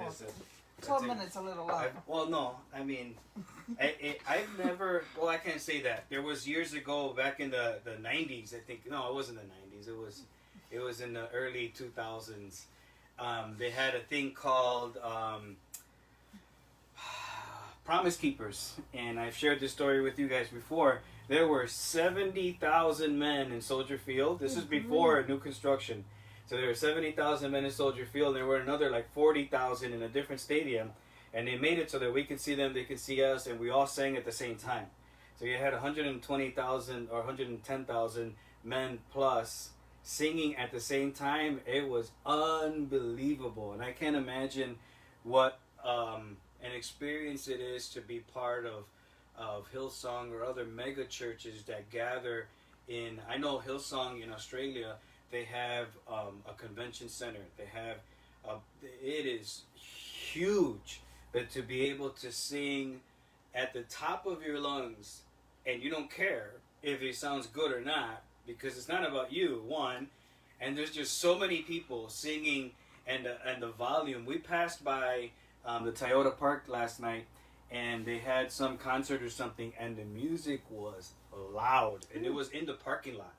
Well, It's 12 minutes a little long. well, no, I mean, I've never. Well, I can't say that. There was years ago, back in the '90s. I think no, it wasn't the '90s. It was in the early 2000s. They had a thing called Promise Keepers, and I've shared this story with you guys before. There were 70,000 men in Soldier Field. This is before new construction. So there were 70,000 men in Soldier Field, and there were another like 40,000 in a different stadium. And they made it so that we could see them, they could see us, and we all sang at the same time. So you had 120,000 or 110,000 men plus singing at the same time. It was unbelievable. And I can't imagine what an experience it is to be part of Hillsong or other mega churches that gather in. I know Hillsong in Australia, they have a convention center. They have it is huge, but to be able to sing at the top of your lungs, and you don't care if it sounds good or not, because it's not about you, one, and there's just so many people singing, and the volume. We passed by the Toyota Park last night, and they had some concert or something, and the music was loud, and it was in the parking lot.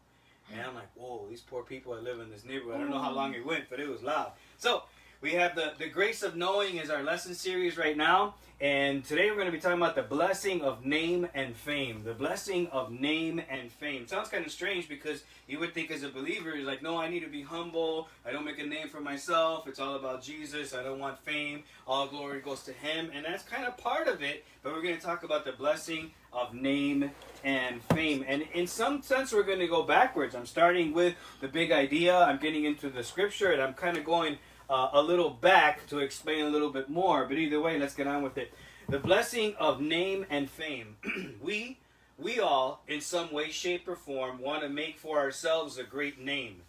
And I'm like, whoa, these poor people that live in this neighborhood. I don't know how long it went, but it was loud. So we have the Grace of Knowing is our lesson series right now. And today we're going to be talking about the blessing of name and fame. The blessing of name and fame. Sounds kind of strange because you would think as a believer, you're like, no, I need to be humble. I don't make a name for myself. It's all about Jesus. I don't want fame. All glory goes to him. And that's kind of part of it. But we're going to talk about the blessing of name and fame. And in some sense, we're going to go backwards. I'm starting with the big idea. I'm getting into the scripture, and I'm kind of going a little back to explain a little bit more. But either way, let's get on with it. The blessing of name and fame. We all, in some way, shape, or form, want to make for ourselves a great name.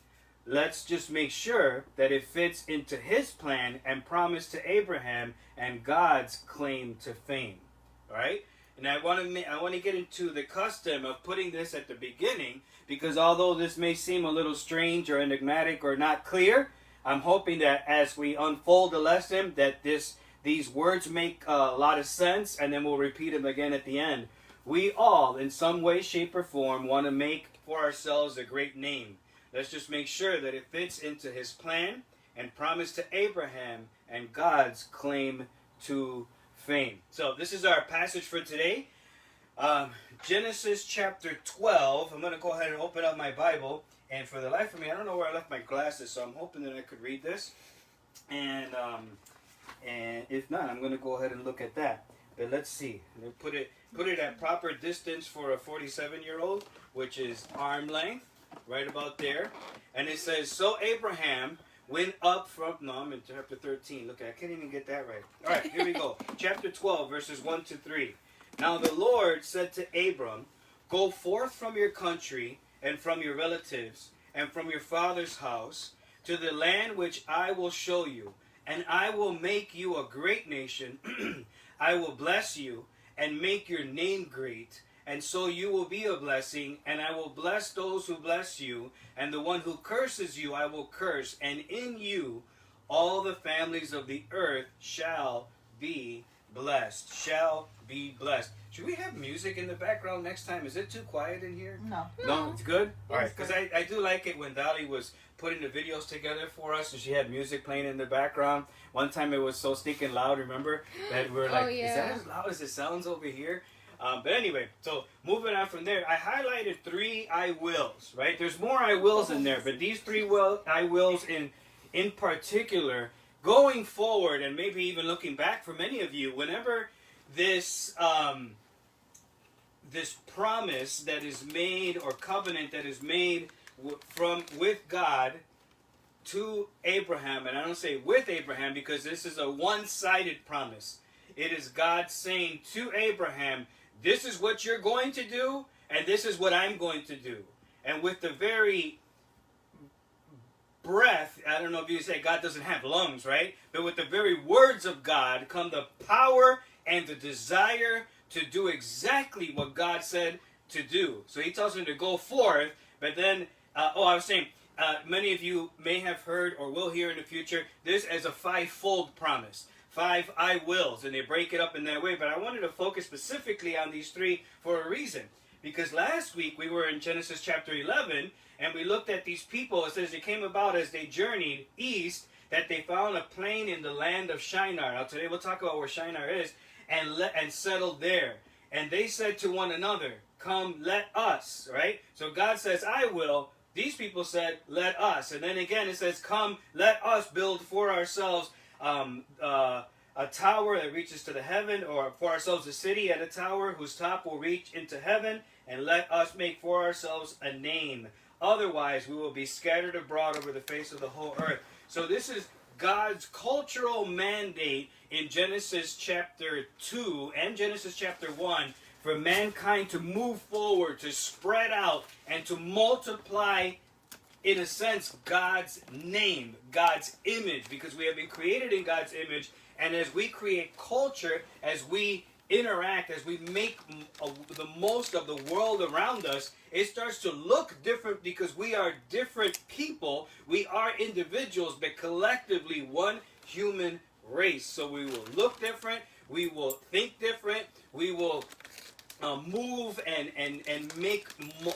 Let's just make sure that it fits into his plan and promise to Abraham and God's claim to fame. All right? And I want to get into the custom of putting this at the beginning, because although this may seem a little strange or enigmatic or not clear, I'm hoping that as we unfold the lesson, that these words make a lot of sense, and then we'll repeat them again at the end. We all, in some way, shape, or form, want to make for ourselves a great name. Let's just make sure that it fits into his plan and promise to Abraham and God's claim to fame. So this is our passage for today. Genesis chapter 12. I'm going to go ahead and open up my Bible. And for the life of me, I don't know where I left my glasses, so I'm hoping that I could read this. And if not, I'm going to go ahead and look at that. But let's see. Put it at proper distance for a 47-year-old, which is arm length, right about there. And it says, so Abraham went up from... No, I'm in chapter 13. Look, I can't even get that right. All right, here we go. Chapter 12, verses 1 to 3. Now the Lord said to Abram, go forth from your country and from your relatives and from your father's house to the land which I will show you, and I will make you a great nation. I will bless you and make your name great, and so you will be a blessing, and I will bless those who bless you, and the one who curses you I will curse, and in you all the families of the earth shall be blessed. Shall be blessed. Should we have music in the background next time? Is it too quiet in here? No. No, it's good? All right, because I do like it when Dolly was putting the videos together for us, and she had music playing in the background. One time it was so stinking loud, remember? That we were like, is that as loud as it sounds over here? But anyway, so moving on from there, I highlighted 3 I wills, right? There's more I wills in there, but these 3 I wills in particular, going forward, and maybe even looking back for many of you, whenever this this promise that is made, or covenant that is made with God to Abraham, and I don't say with Abraham because this is a one-sided promise. It is God saying to Abraham, this is what you're going to do, and this is what I'm going to do. And with the very breath, I don't know if you say God doesn't have lungs, right? But with the very words of God come the power and the desire to do exactly what God said to do. So he tells him to go forth, but then, I was saying, many of you may have heard or will hear in the future this as a 5-fold promise. 5 I wills, and they break it up in that way. But I wanted to focus specifically on these 3 for a reason. Because last week we were in Genesis chapter 11, and we looked at these people. It says it came about as they journeyed east that they found a plain in the land of Shinar. Now today we'll talk about where Shinar is, and settled there. And they said to one another, come, let us, right? So God says, I will. These people said, let us. And then again it says, come, let us build for ourselves a tower that reaches to the heaven, or for ourselves a city at a tower whose top will reach into heaven, and let us make for ourselves a name. Otherwise we will be scattered abroad over the face of the whole earth. So this is God's cultural mandate in Genesis chapter 2 and Genesis chapter 1 for mankind to move forward, to spread out, and to multiply, in a sense, God's name, God's image, because we have been created in God's image. And as we create culture, as we interact, as we make the most of the world around us, it starts to look different because we are different people. We are individuals, but collectively one human race. So we will look different. We will think different. We will move and make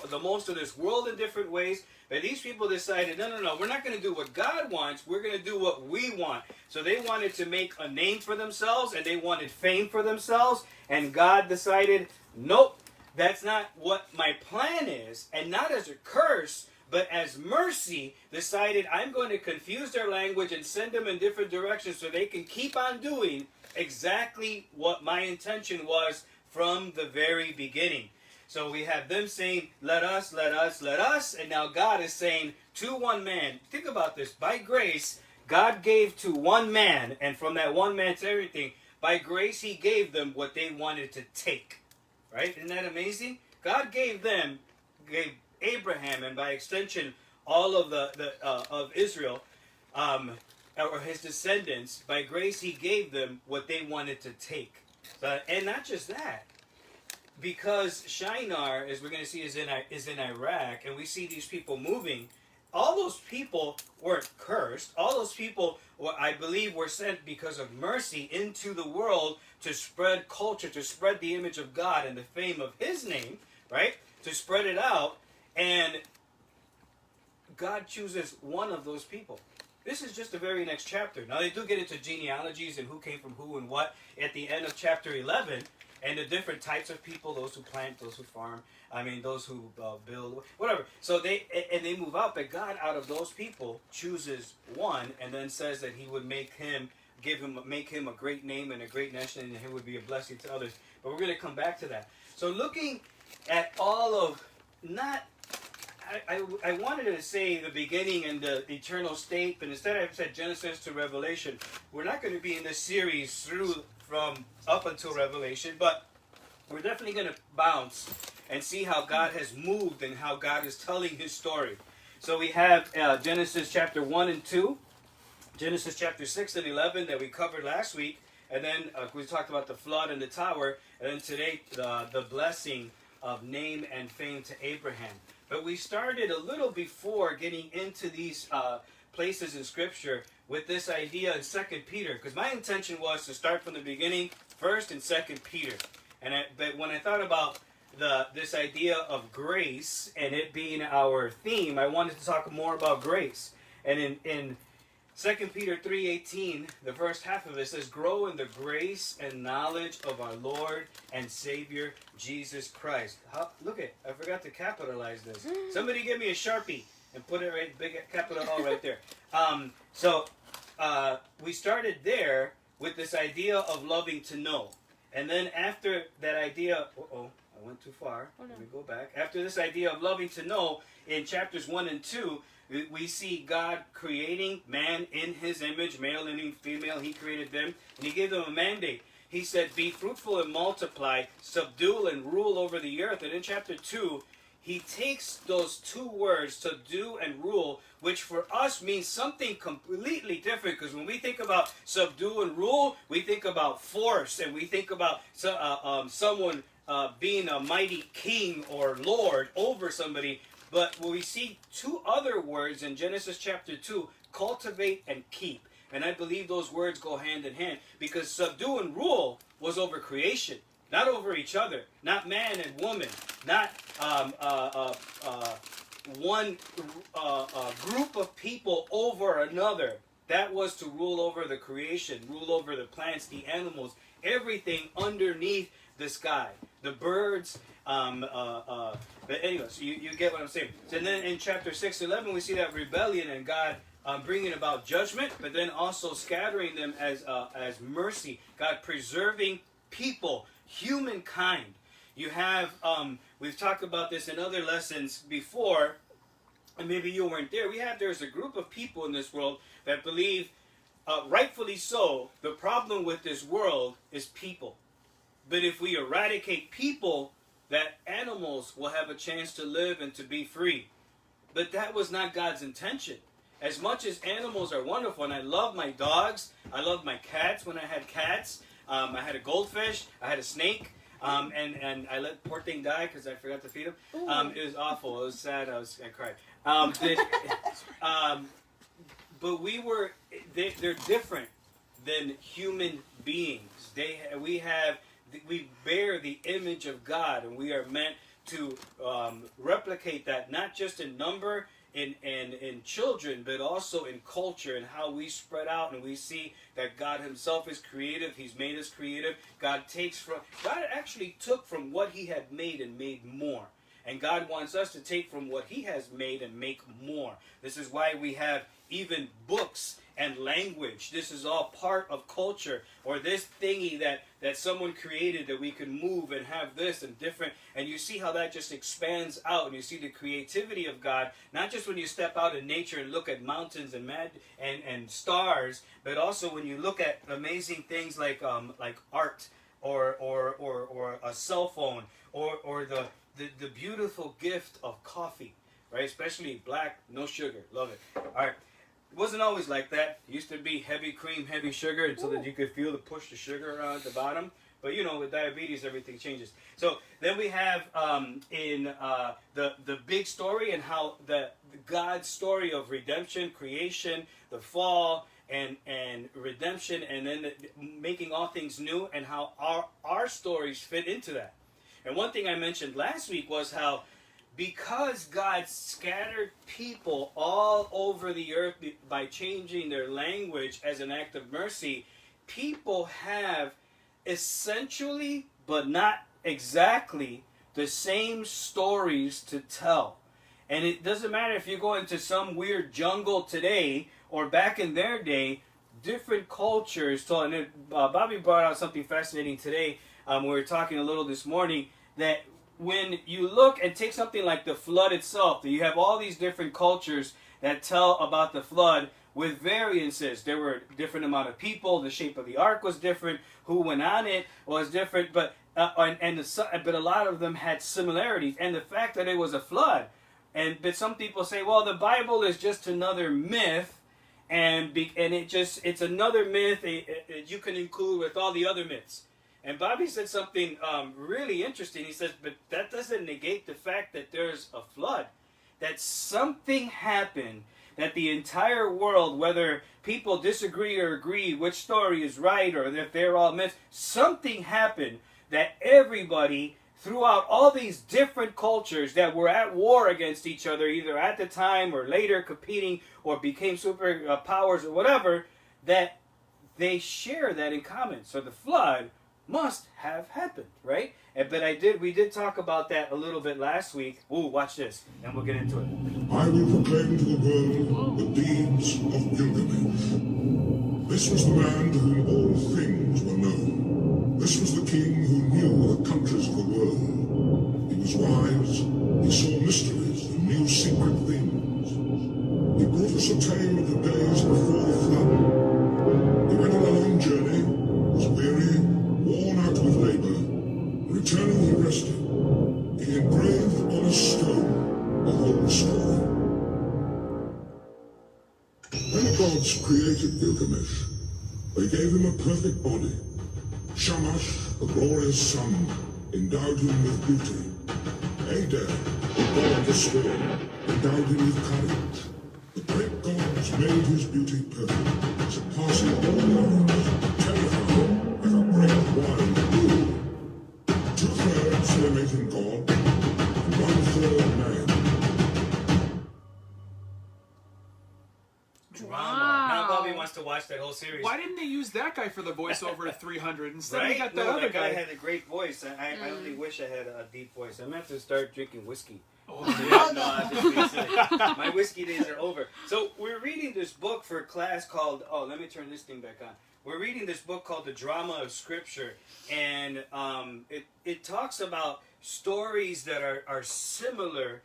the most of this world in different ways. But these people decided, no, we're not going to do what God wants. We're going to do what we want. So they wanted to make a name for themselves, and they wanted fame for themselves. And God decided, nope, that's not what my plan is. And not as a curse, but as mercy, decided I'm going to confuse their language and send them in different directions so they can keep on doing exactly what my intention was from the very beginning. So we have them saying, let us, let us, let us. And now God is saying to one man, think about this. By grace, God gave to one man, and from that one man to everything. By grace, he gave them what they wanted to take. Right? Isn't that amazing? God gave Abraham, and by extension, all of of Israel, or his descendants, by grace, he gave them what they wanted to take. And not just that. Because Shinar, as we're going to see, is in Iraq, and we see these people moving, all those people weren't cursed. All those people, I believe, were sent because of mercy into the world to spread culture, to spread the image of God and the fame of his name, right? To spread it out. And God chooses one of those people. This is just the very next chapter. Now, they do get into genealogies and who came from who and what at the end of chapter 11. And the different types of people, those who plant, those who farm, those who build, whatever. So they move out, but God out of those people chooses one and then says that he would make him a great name and a great nation, and he would be a blessing to others. But we're going to come back to that. So looking at all of, I wanted to say the beginning and the eternal state, but instead I've said Genesis to Revelation. We're not going to be in this series from up until Revelation, but we're definitely going to bounce and see how God has moved and how God is telling his story. So we have Genesis chapter 1 and 2, Genesis chapter 6 and 11 that we covered last week, and then we talked about the flood and the tower, and then today the blessing of name and fame to Abraham. But we started a little before getting into these places in Scripture with this idea in 2 Peter, because my intention was to start from the beginning, 1st and 2 Peter. But when I thought about this idea of grace and it being our theme, I wanted to talk more about grace. And in 2 Peter 3:18, the first half of it says, grow in the grace and knowledge of our Lord and Savior, Jesus Christ. I forgot to capitalize this. Somebody give me a Sharpie and put it right, big capital O right there. We started there with this idea of loving to know. And then after that idea, I went too far. Let me go back. After this idea of loving to know, in chapters 1 and 2, we see God creating man in his image, male and female. He created them, and he gave them a mandate. He said, be fruitful and multiply, subdue and rule over the earth. And in chapter 2, he takes those two words, subdue and rule, which for us means something completely different. Because when we think about subdue and rule, we think about force, and we think about someone being a mighty king or lord over somebody. But when we see two other words in Genesis chapter 2, cultivate and keep. And I believe those words go hand in hand, because subdue and rule was over creation, not over each other, not man and woman, not one group of people over another. That was to rule over the creation, rule over the plants, the animals, everything underneath the sky, the birds. But anyway, so you get what I'm saying. So then in chapter 6:11, we see that rebellion and God bringing about judgment, but then also scattering them as mercy. God preserving people, humankind. You have, we've talked about this in other lessons before, and maybe you weren't there. There's a group of people in this world that believe, rightfully so, the problem with this world is people. But if we eradicate people, that animals will have a chance to live and to be free. But that was not God's intention. As much as animals are wonderful, and I love my dogs, I love my cats when I had cats. I had a goldfish, I had a snake, and I let the poor thing die because I forgot to feed him. It was awful. It was sad. I cried. But they're different than human beings. We bear the image of God, and we are meant to replicate that, not just in number, in children, but also in culture and how we spread out. And we see that God himself is creative. He's made us creative. God actually took from what he had made and made more. And God wants us to take from what he has made and make more. This is why we have even books and language. This is all part of culture, or this thingy that someone created that we can move and have this and different. And you see how that just expands out, and you see the creativity of God, not just when you step out in nature and look at mountains and stars, but also when you look at amazing things like art or a cell phone or the beautiful gift of coffee, right? Especially black, no sugar. Love it. All right. It wasn't always like that. It used to be heavy cream, heavy sugar, and so that you could feel the push the sugar around at the bottom. But with diabetes, everything changes. So then we have the big story, and how the God's story of redemption, creation, the fall, and redemption, and then making all things new, and how our stories fit into that. And one thing I mentioned last week was how, because God scattered people all over the earth by changing their language as an act of mercy, people have essentially, but not exactly, the same stories to tell. And it doesn't matter if you go into some weird jungle today or back in their day, different cultures told. And Bobby brought out something fascinating today. We were talking a little this morning, that when you look and take something like the flood itself, you have all these different cultures that tell about the flood with variances. There were a different amount of people, the shape of the ark was different, who went on it was different, but a lot of them had similarities. And the fact that it was a flood, but some people say, well, the Bible is just another myth, and it's another myth you can include with all the other myths. And Bobby said something really interesting. He says, but that doesn't negate the fact that there's a flood. That something happened, that the entire world, whether people disagree or agree which story is right, or if they're all myths, something happened that everybody throughout all these different cultures that were at war against each other, either at the time or later competing or became super powers or whatever, that they share that in common. So the flood must have happened, right? But we did talk about that a little bit last week. Ooh, watch this, and we'll get into it. I will proclaim to the world the deeds of Gilgamesh. This was the man to whom all things were known. This was the king who knew the countries of the world. He was wise, he saw mysteries and knew secret things. He brought us a tale of the days before the flood. He went on a long journey, was weary, worn out with labor. Returning, he rested. He engraved on a stone the whole story. When the gods created Gilgamesh, they gave him a perfect body. Shamash, the glorious sun, endowed him with beauty. Adar, the god of the storm, endowed him with courage. The great gods made his beauty perfect, surpassing passing all around, terrified like a great wild bull. 2/3 celebrating God, and 1/3 man. Drama. Now Bobby wants to watch that whole series. Why didn't they use that guy for the voiceover at 300? Instead, Right? they got that No, other that guy guy. had a great voice. I only wish I had a deep voice. I'm going to have to start drinking whiskey. Oh, Yeah, no, I'm just being silly. My whiskey days are over. So we're reading this book for class called, oh, let me turn this thing back on. We're reading this book called The Drama of Scripture, and it talks about stories that are similar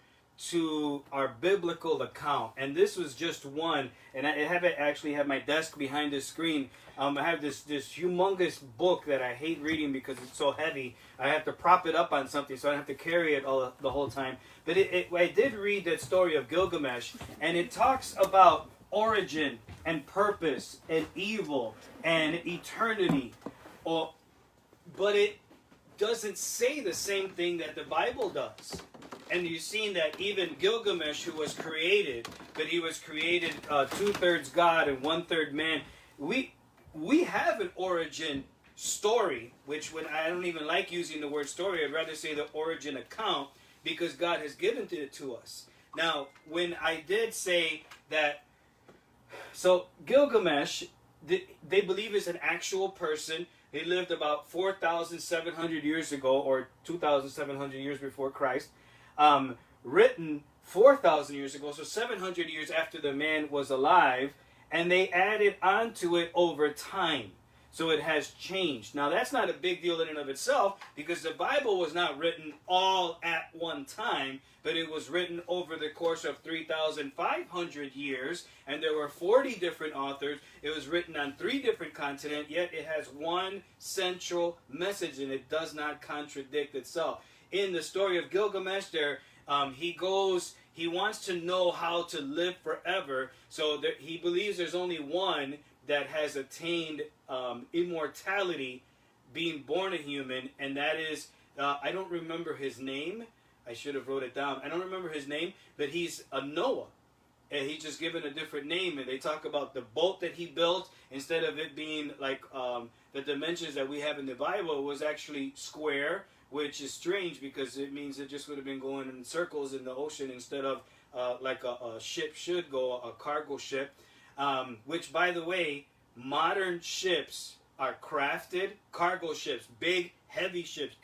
to our biblical account. And this was just one, and I have it actually have my desk behind the screen. I have this humongous book that I hate reading because it's so heavy. I have to prop it up on something so I don't have to carry it the whole time. But I did read that story of Gilgamesh, and it talks about origin and purpose and evil and eternity. But it doesn't say the same thing that the Bible does. And you've seen that even Gilgamesh, who was created, but he was created 2/3 God and 1/3 man. We have an origin story, which when I don't even like using the word story, I'd rather say the origin account, because God has given it to us. Now, when I did say that, so Gilgamesh, they believe is an actual person. He lived about 4,700 years ago, or 2,700 years before Christ. Written 4,000 years ago, so 700 years after the man was alive, and they added onto it over time. So it has changed. Now that's not a big deal in and of itself, because the Bible was not written all at one time, but it was written over the course of 3,500 years, and there were 40 different authors. It was written on 3 different continents, yet it has one central message, and it does not contradict itself. In the story of Gilgamesh, he wants to know how to live forever, so he believes there's only one that has attained immortality, being born a human, and that is, I don't remember his name. I should have wrote it down. I don't remember his name, but he's a Noah. And he's just given a different name, and they talk about the boat that he built. Instead of it being like the dimensions that we have in the Bible, it was actually square, which is strange because it means it just would have been going in circles in the ocean instead of like a ship should go, a cargo ship. Which, by the way, modern ships are crafted, cargo ships, big, heavy ships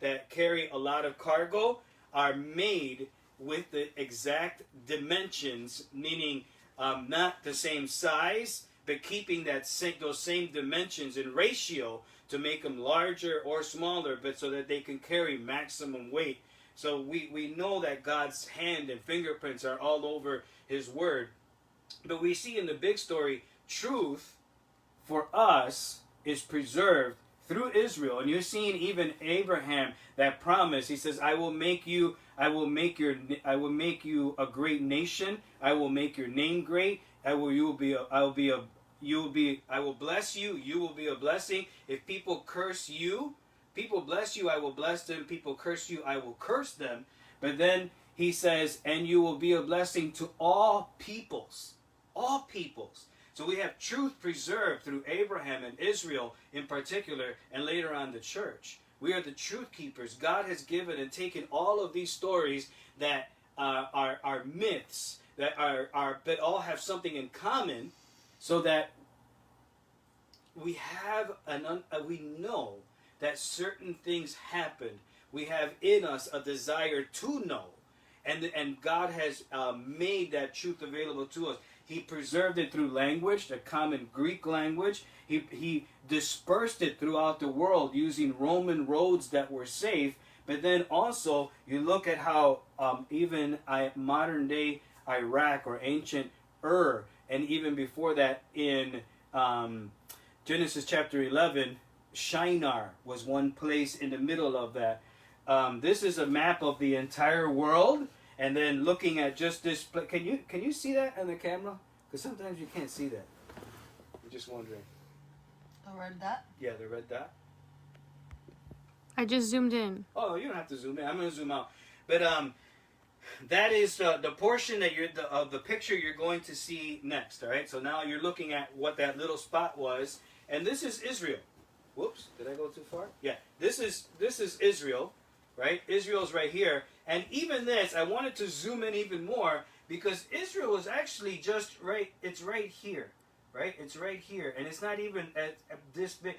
that carry a lot of cargo, are made with the exact dimensions, meaning not the same size, but keeping those same dimensions in ratio to make them larger or smaller, but so that they can carry maximum weight. So we know that God's hand and fingerprints are all over His Word. But we see in the big story, truth for us is preserved through Israel. And you're seeing even Abraham, that promise. He says, I will make you a great nation. I will make your name great. I will bless you. You will be a blessing. If people curse you, people bless you, I will bless them. People curse you, I will curse them. But then he says, and you will be a blessing to all peoples. All peoples. So we have truth preserved through Abraham and Israel in particular, and later on the church. We are the truth keepers. God has given and taken all of these stories that are myths, that but all have something in common, so that we have we know that certain things happen. We have in us a desire to know, and God has made that truth available to us. He preserved it through language, the common Greek language. He dispersed it throughout the world using Roman roads that were safe. But then also, you look at how even modern day Iraq or ancient Ur, and even before that in Genesis chapter 11, Shinar was one place in the middle of that. This is a map of the entire world. And then looking at just this, can you see that on the camera? Because sometimes you can't see that. I'm just wondering. The red dot? Yeah, the red dot. I just zoomed in. Oh, you don't have to zoom in. I'm going to zoom out. But that is the portion that of the picture you're going to see next. All right. So now you're looking at what that little spot was, and this is Israel. Whoops, did I go too far? Yeah. This is Israel, right? Israel's right here, and even this, I wanted to zoom in even more because Israel is actually just right. It's right here, right? It's right here, and it's not even at this big.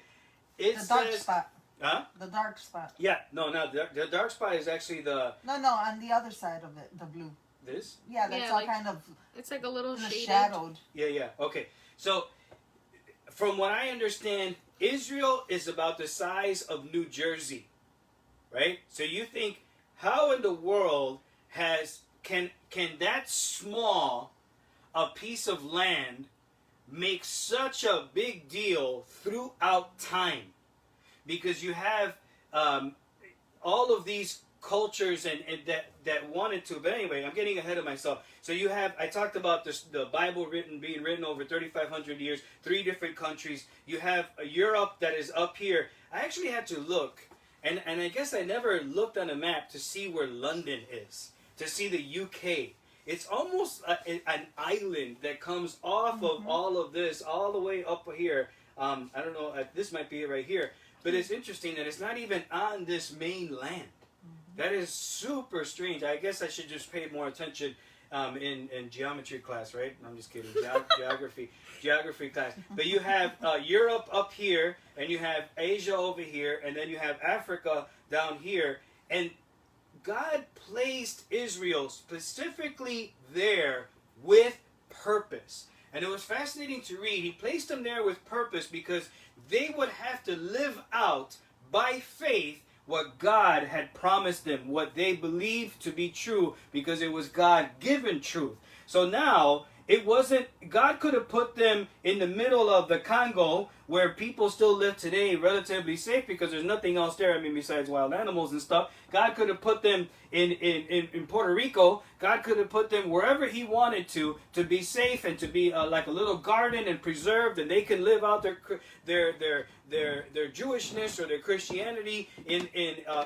It The dark says, spot. huh? The dark spot. Yeah. No. The dark spot is actually No, on the other side of it, the blue. this. Yeah, that's Yeah, all like kind of It's like a little shaded. shadowed. Yeah. Okay. So, from what I understand, Israel is about the size of New Jersey, right? So you think, how in the world can that small a piece of land make such a big deal throughout time? Because you have all of these cultures and that wanted to, but anyway, I'm getting ahead of myself. So you have, I talked about this, the Bible being written over 3,500 years, 3 different countries. You have Europe that is up here. I actually had to look, and I guess I never looked on a map to see where London is, to see the UK. It's almost an island that comes off of all of this, all the way up here. I don't know, this might be it right here. But it's interesting that it's not even on this main land. That is super strange. I guess I should just pay more attention in geometry class, right? I'm just kidding. Geography class. But you have Europe up here, and you have Asia over here, and then you have Africa down here. And God placed Israel specifically there with purpose. And it was fascinating to read. He placed them there with purpose because they would have to live out by faith what God had promised them, what they believed to be true, because it was God-given truth. So now, it wasn't, God could have put them in the middle of the Congo, where people still live today relatively safe, because there's nothing else there, I mean, besides wild animals and stuff. God could have put them in Puerto Rico. God could have put them wherever He wanted to be safe and to be like a little garden and preserved, and they can live out their Jewishness or their Christianity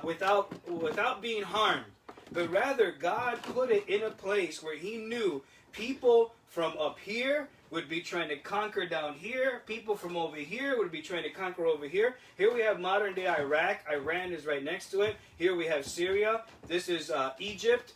without being harmed. But rather, God put it in a place where He knew people from up here would be trying to conquer down here. People from over here would be trying to conquer over here. Here we have modern day Iraq. Iran is right next to it. Here we have Syria. This is Egypt.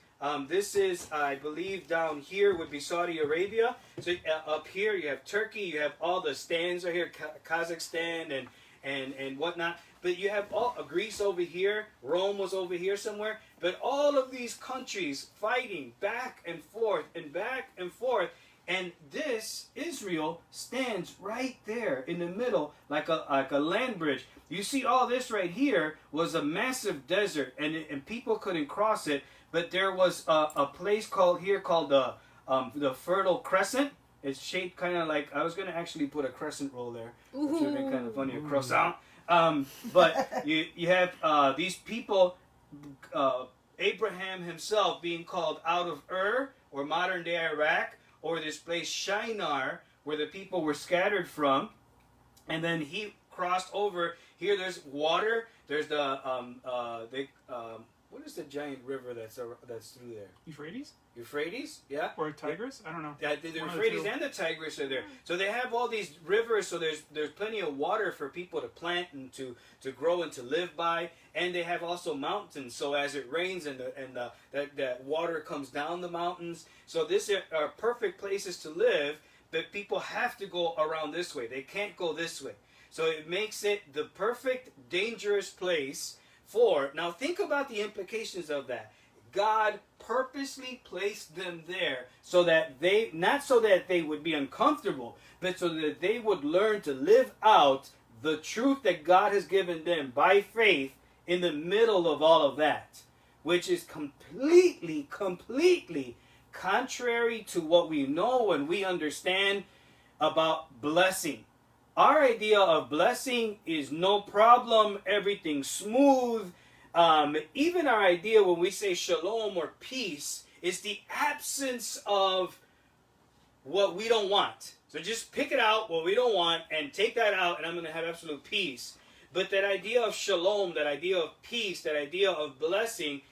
This is, I believe, down here would be Saudi Arabia. So up here you have Turkey. You have all the stands right here, Kazakhstan and whatnot. But you have all Greece over here. Rome was over here somewhere. But all of these countries fighting back and forth and back and forth. And this, Israel, stands right there in the middle like a land bridge. You see all this right here was a massive desert, and people couldn't cross it. But there was a place called the Fertile Crescent. It's shaped kind of like, I was going to actually put a crescent roll there, which would be kind of funny, a croissant. But you have these people, Abraham himself being called out of Ur, or modern day Iraq, or this place Shinar, where the people were scattered from. And then he crossed over. Here there's water. There's the, what is the giant river that's through there? Euphrates? Euphrates, yeah. Or Tigris? I don't know. Yeah, the Euphrates and the Tigris are there. So they have all these rivers, so there's plenty of water for people to plant and to grow and to live by. And they have also mountains, so as it rains and that water comes down the mountains. So these are perfect places to live, but people have to go around this way. They can't go this way. So it makes it the perfect dangerous place for, now think about the implications of that. God purposely placed them there so that not so that they would be uncomfortable, but so that they would learn to live out the truth that God has given them by faith in the middle of all of that, which is completely contrary to what we know and we understand about blessing. Our idea of blessing is no problem, everything smooth. Even our idea when we say shalom or peace is the absence of what we don't want. So just pick it out, what we don't want, and take that out, and I'm going to have absolute peace. But that idea of shalom, that idea of peace, that idea of blessing,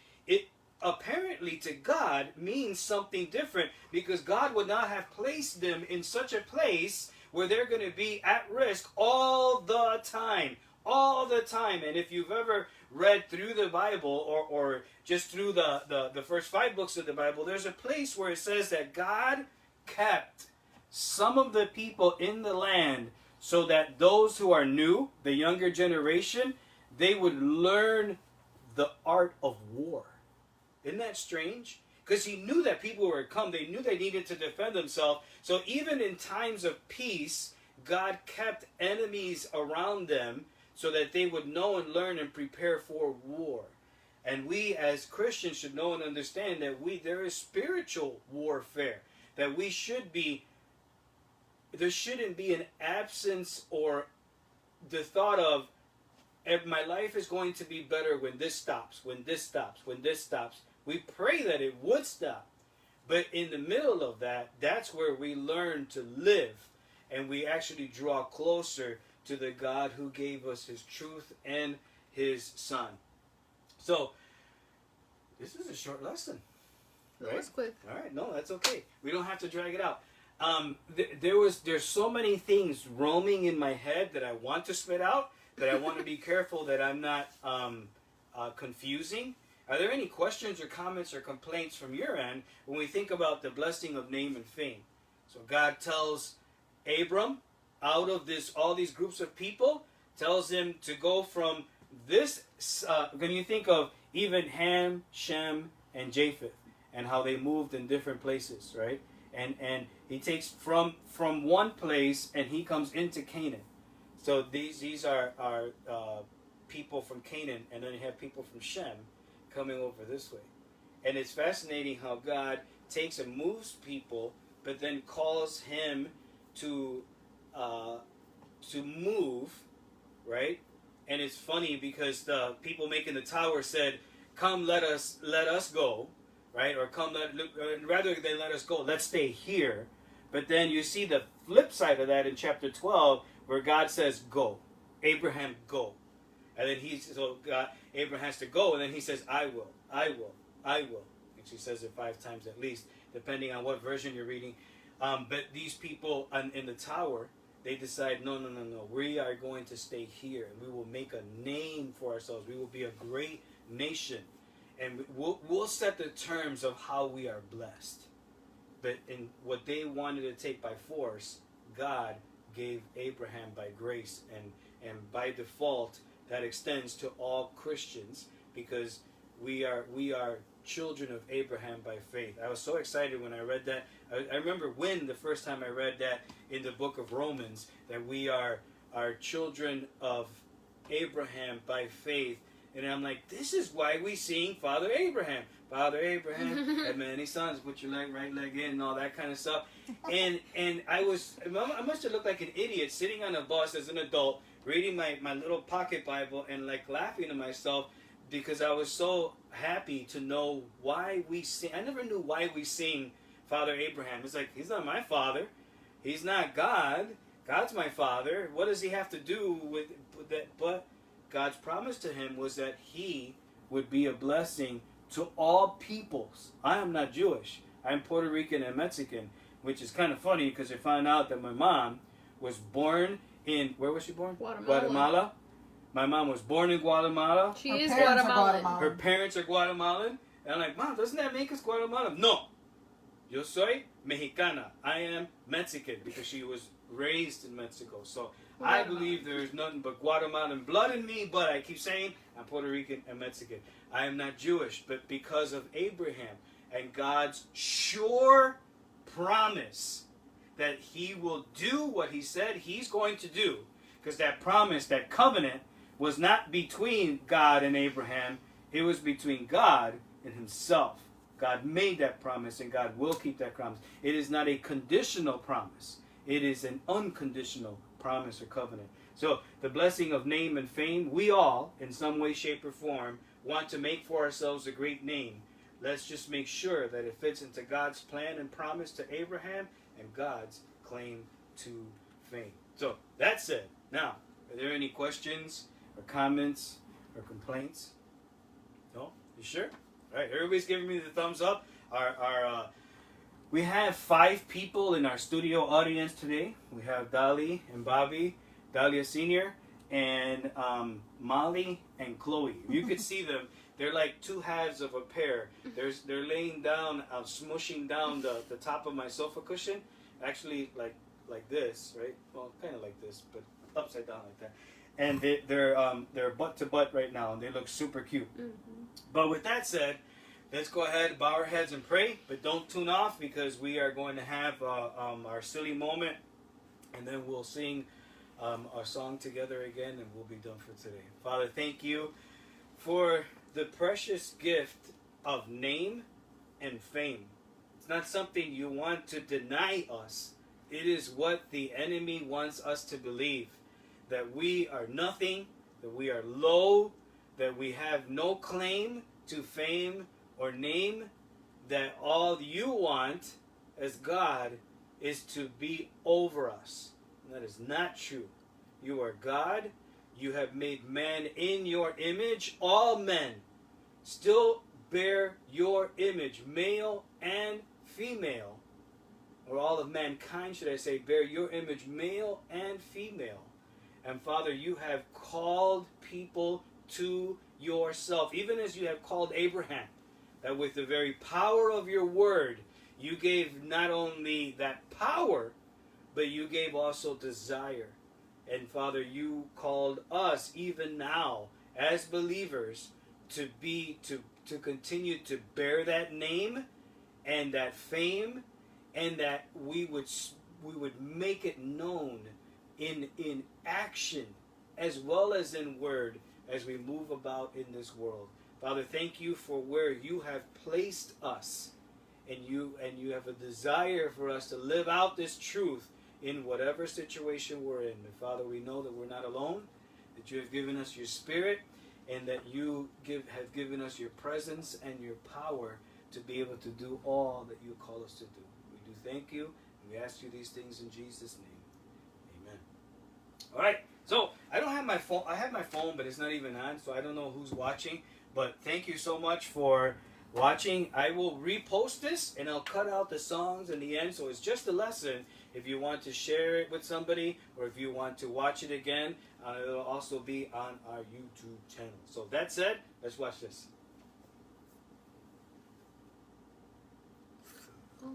apparently to God means something different, because God would not have placed them in such a place where they're going to be at risk all the time. All the time. And if you've ever read through the Bible, or just through the first 5 books of the Bible, there's a place where it says that God kept some of the people in the land so that those who are new, the younger generation, they would learn the art of war. Isn't that strange? Because he knew that people were come. They knew they needed to defend themselves. So even in times of peace, God kept enemies around them so that they would know and learn and prepare for war. And we as Christians should know and understand that there is spiritual warfare. That we should be, there shouldn't be an absence or the thought of, my life is going to be better when this stops, when this stops, when this stops. We pray that it would stop. But in the middle of that, that's where we learn to live. And we actually draw closer to the God who gave us his truth and his son. So, this is a short lesson. Right? That was quick. All right, no, that's okay. We don't have to drag it out. There's so many things roaming in my head that I want to spit out, that I want to be careful that I'm not confusing. Are there any questions or comments or complaints from your end when we think about the blessing of name and fame? So God tells Abram, out of all these groups of people, tells him to go from this, when you think of even Ham, Shem, and Japheth, and how they moved in different places, right? And he takes from one place and he comes into Canaan. So these are people from Canaan, and then you have people from Shem coming over this way. And it's fascinating how God takes and moves people, but then calls him to move, right? And it's funny because the people making the tower said, "Come, let us go," right? Or come, rather than let us go, let's stay here. But then you see the flip side of that in chapter 12, where God says, "Go, Abraham, go," and then Abraham has to go, and then he says, "I will, I will, I will." And she says it 5 times at least, depending on what version you're reading. But these people in the tower, they decide, no, we are going to stay here, and we will make a name for ourselves. We will be a great nation, and we'll set the terms of how we are blessed. But in what they wanted to take by force, God gave Abraham by grace, and by default, that extends to all Christians, because we are children of Abraham by faith. I was so excited when I read that. I remember when the first time I read that in the book of Romans, that we are children of Abraham by faith. And I'm like, this is why we sing Father Abraham. Father Abraham had many sons, put your right leg in, and all that kind of stuff. And I must have looked like an idiot sitting on a bus as an adult, reading my little pocket Bible and like laughing to myself, because I was so happy to know why we sing. I never knew why we sing Father Abraham. It's like, he's not my father. He's not God. God's my father. What does he have to do with that? But God's promise to him was that he would be a blessing to all peoples. I am not Jewish. I'm Puerto Rican and Mexican, which is kind of funny because I found out that my mom was born in, where was she born? Guatemala. My mom was born in Guatemala. She is Guatemalan. Her parents are Guatemalan. And I'm like, Mom, doesn't that make us Guatemalan? No. Yo soy Mexicana. I am Mexican, because she was raised in Mexico. So I believe there is nothing but Guatemalan blood in me, but I keep saying I'm Puerto Rican and Mexican. I am not Jewish, but because of Abraham and God's sure promise that he will do what he said he's going to do, because that promise, that covenant, was not between God and Abraham. It was between God and himself. God made that promise, and God will keep that promise. It is not a conditional promise. It is an unconditional promise or covenant. So the blessing of name and fame, we all, in some way, shape, or form, want to make for ourselves a great name. Let's just make sure that it fits into God's plan and promise to Abraham and God's claim to fame. So that's it. Now, are there any questions or comments or complaints? No? You sure? All right, everybody's giving me the thumbs up. We have 5 people in our studio audience today. We have Dali and Bobby, Dahlia Senior, and Molly and Chloe. If you could see them, they're like 2 halves of a pear. They're laying down, smushing down the top of my sofa cushion. Actually, like this, right? Well, kind of like this, but upside down like that. And they're butt to butt right now, and they look super cute. Mm-hmm. But with that said, let's go ahead, bow our heads and pray. But don't tune off, because we are going to have our silly moment, and then we'll sing our song together again, and we'll be done for today. Father, thank you for the precious gift of name and fame. It's not something you want to deny us. It is what the enemy wants us to believe. That we are nothing, that we are low, that we have no claim to fame or name, that all you want as God is to be over us. And that is not true. You are God. You have made man in your image. All men still bear your image, male and female. Or all of mankind, should I say, bear your image, male and female. And Father, you have called people to yourself, even as you have called Abraham, that with the very power of your word, you gave not only that power, but you gave also desire. And Father, you called us even now as believers to continue to bear that name and that fame, and that we would make it known in action as well as in word as we move about in this world. Father, thank you for where you have placed us, and you have a desire for us to live out this truth in whatever situation we're in. And Father, we know that we're not alone, that you have given us your spirit, and that you have given us your presence and your power to be able to do all that you call us to do. We do thank you, and we ask you these things in Jesus' name. Amen. All right, so I don't have my phone. I have my phone, but it's not even on, so I don't know who's watching. But thank you so much for watching. I will repost this, and I'll cut out the songs in the end, so it's just a lesson. If you want to share it with somebody, or if you want to watch it again, it'll also be on our YouTube channel. So that said, let's watch this. Oh.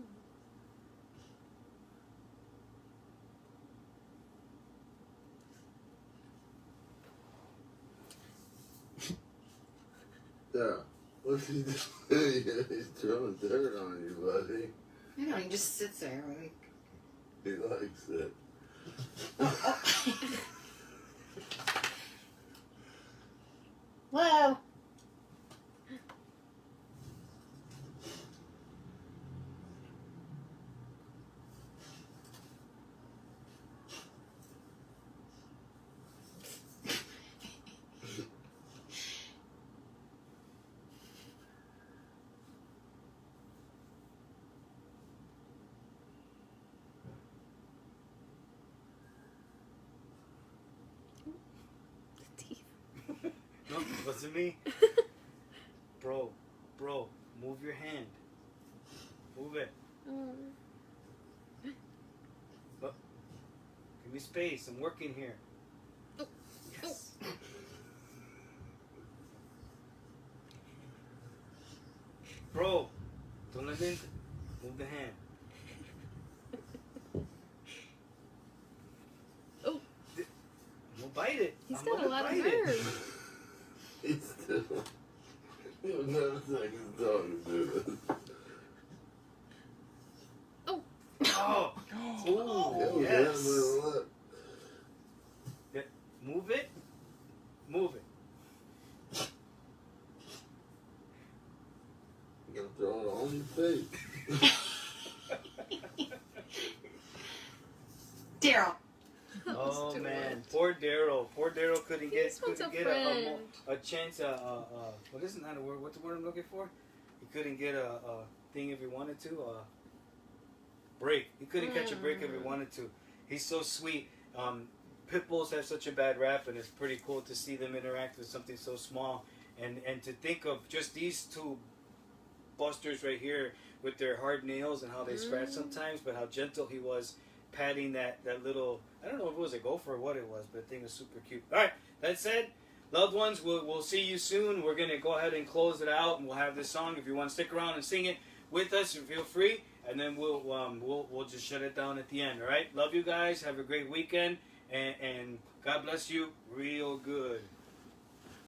Yeah. What's he doing? He's throwing dirt on you, buddy. I know, he just sits there like. He likes it. Whoa! Teeth. No, it wasn't me. Bro, move your hand. Move it. Oh. Give me space. I'm working here. Yes. Bro, don't let in. Move the hand. Oh. Don't bite it. He's I'm got a gonna lot of bite it. nerve. He's still. He'll never take his dog to do this. Oh. He'll Yes. get him with a lip. Yeah. Move it. Move it. You're gonna throw it on your face. Daryl. Oh Too man, much. poor Daryl. Poor Daryl couldn't He get just wants couldn't a get friend. a chance. What isn't that a word? What's the word I'm looking for? He couldn't get a thing if he wanted to. Break. He couldn't catch a break if he wanted to. He's so sweet. Pit bulls have such a bad rap, and it's pretty cool to see them interact with something so small, and to think of just these two busters right here with their hard nails and how they scratch sometimes, but how gentle he was patting that little, I don't know if it was a gopher or what it was, but the thing was super cute. All right, that said, loved ones, we'll see you soon. We're going to go ahead and close it out, and we'll have this song. If you want to stick around and sing it with us, feel free, and then we'll just shut it down at the end, all right? Love you guys. Have a great weekend, and God bless you real good.